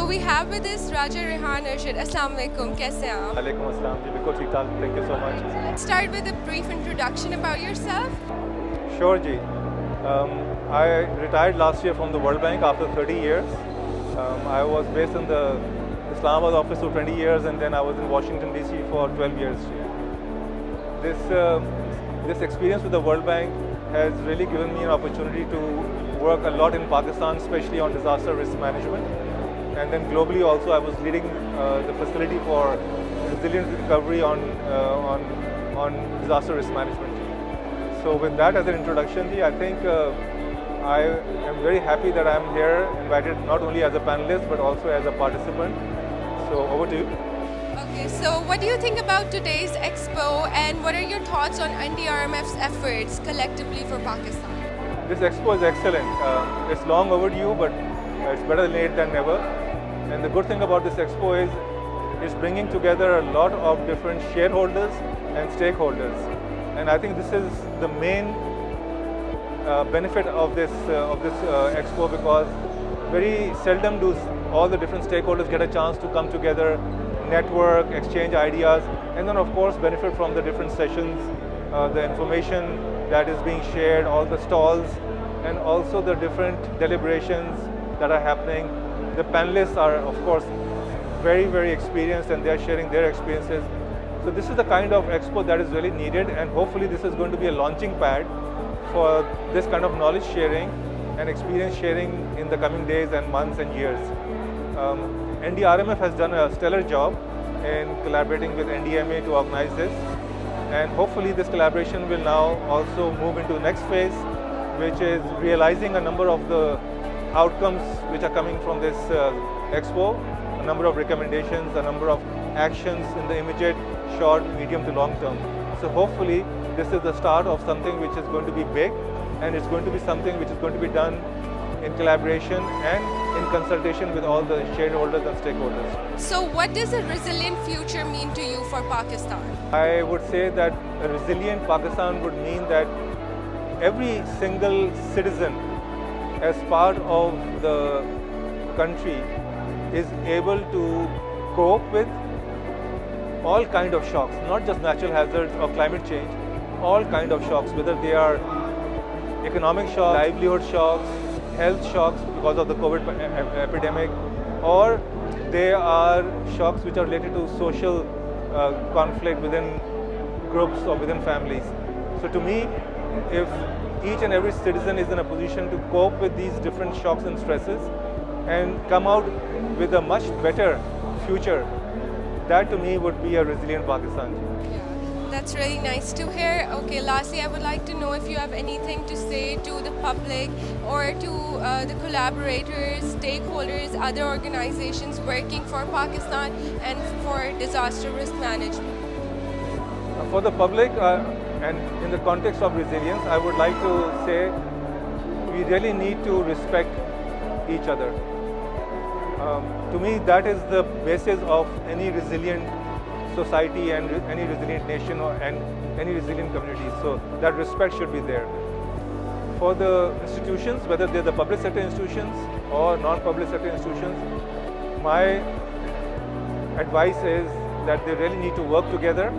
we have with us Raja, Rehan, Arshad. Assalamu alaikum. Kaise hain aap? Alaikum assalam ji, बिल्कुल ठीक ठाक. Thank you so much. Let's start with a brief introduction about yourself. Sure ji. I retired last year from the World Bank after 30 years. I was based in the Islamabad office for 20 years, and then I was in Washington DC for 12 years. This experience with the World Bank has really given me an opportunity to work a lot in Pakistan, especially on disaster risk management. And then globally also, I was leading the facility for resilient recovery on disaster risk management. So with that as an introduction, I think I am very happy that I am here, invited not only as a panelist but also as a participant. So over to you. Okay, so what do you think about today's Expo, and what are your thoughts on DRMF's efforts collectively for Pakistan? This Expo is excellent. It's long overdue, but it's better late than never. And the good thing about this Expo is it's bringing together a lot of different shareholders and stakeholders. And I think this is the main benefit of this Expo, because very seldom do all the different stakeholders get a chance to come together, network, exchange ideas, and then of course benefit from the different sessions, the information that is being shared, all the stalls, and also the different deliberations that are happening. The panelists are of course very, very experienced, and they are sharing their experiences. So this is the kind of Expo that is really needed, and hopefully this is going to be a launching pad for this kind of knowledge sharing and experience sharing in the coming days and months and years. NDRMF has done a stellar job in collaborating with NDMA to organize this, and hopefully this collaboration will now also move into the next phase, which is realizing a number of the outcomes which are coming from this Expo, a number of recommendations, a number of actions in the immediate, short, medium to long term. So hopefully this is the start of something which is going to be big, and it's going to be something which is going to be done in collaboration and in consultation with all the shareholders and stakeholders. So what does a resilient future mean to you for Pakistan? I would say that a resilient Pakistan would mean that every single citizen as part of the country is able to cope with all kind of shocks, not just natural hazards or climate change, all kind of shocks, whether they are economic shocks, livelihood shocks, health shocks because of the COVID epidemic, or they are shocks which are related to social conflict within groups or within families. So to me, if each and every citizen is in a position to cope with these different shocks and stresses and come out with a much better future, that to me would be a resilient Pakistan. That's really nice to hear. Okay, lastly, I would like to know if you have anything to say to the public or to the collaborators, stakeholders, other organizations working for Pakistan and for disaster risk management. For the public and in the context of resilience, I would like to say we really need to respect each other. To me, that is the basis of any resilient society and any resilient nation and any resilient community. So that respect should be there. For the institutions, whether they're the public sector institutions or non-public sector institutions, my advice is that they really need to work together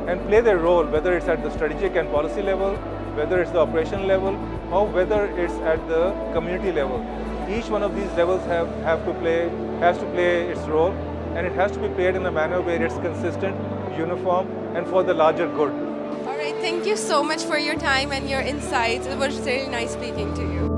and play their role, whether it's at the strategic and policy level, whether it's the operational level, or whether it's at the community level. Each one of these levels has to play its role, and it has to be played in a manner where it's consistent, uniform, and for the larger good. All right, thank you so much for your time and your insights. It was really nice speaking to you.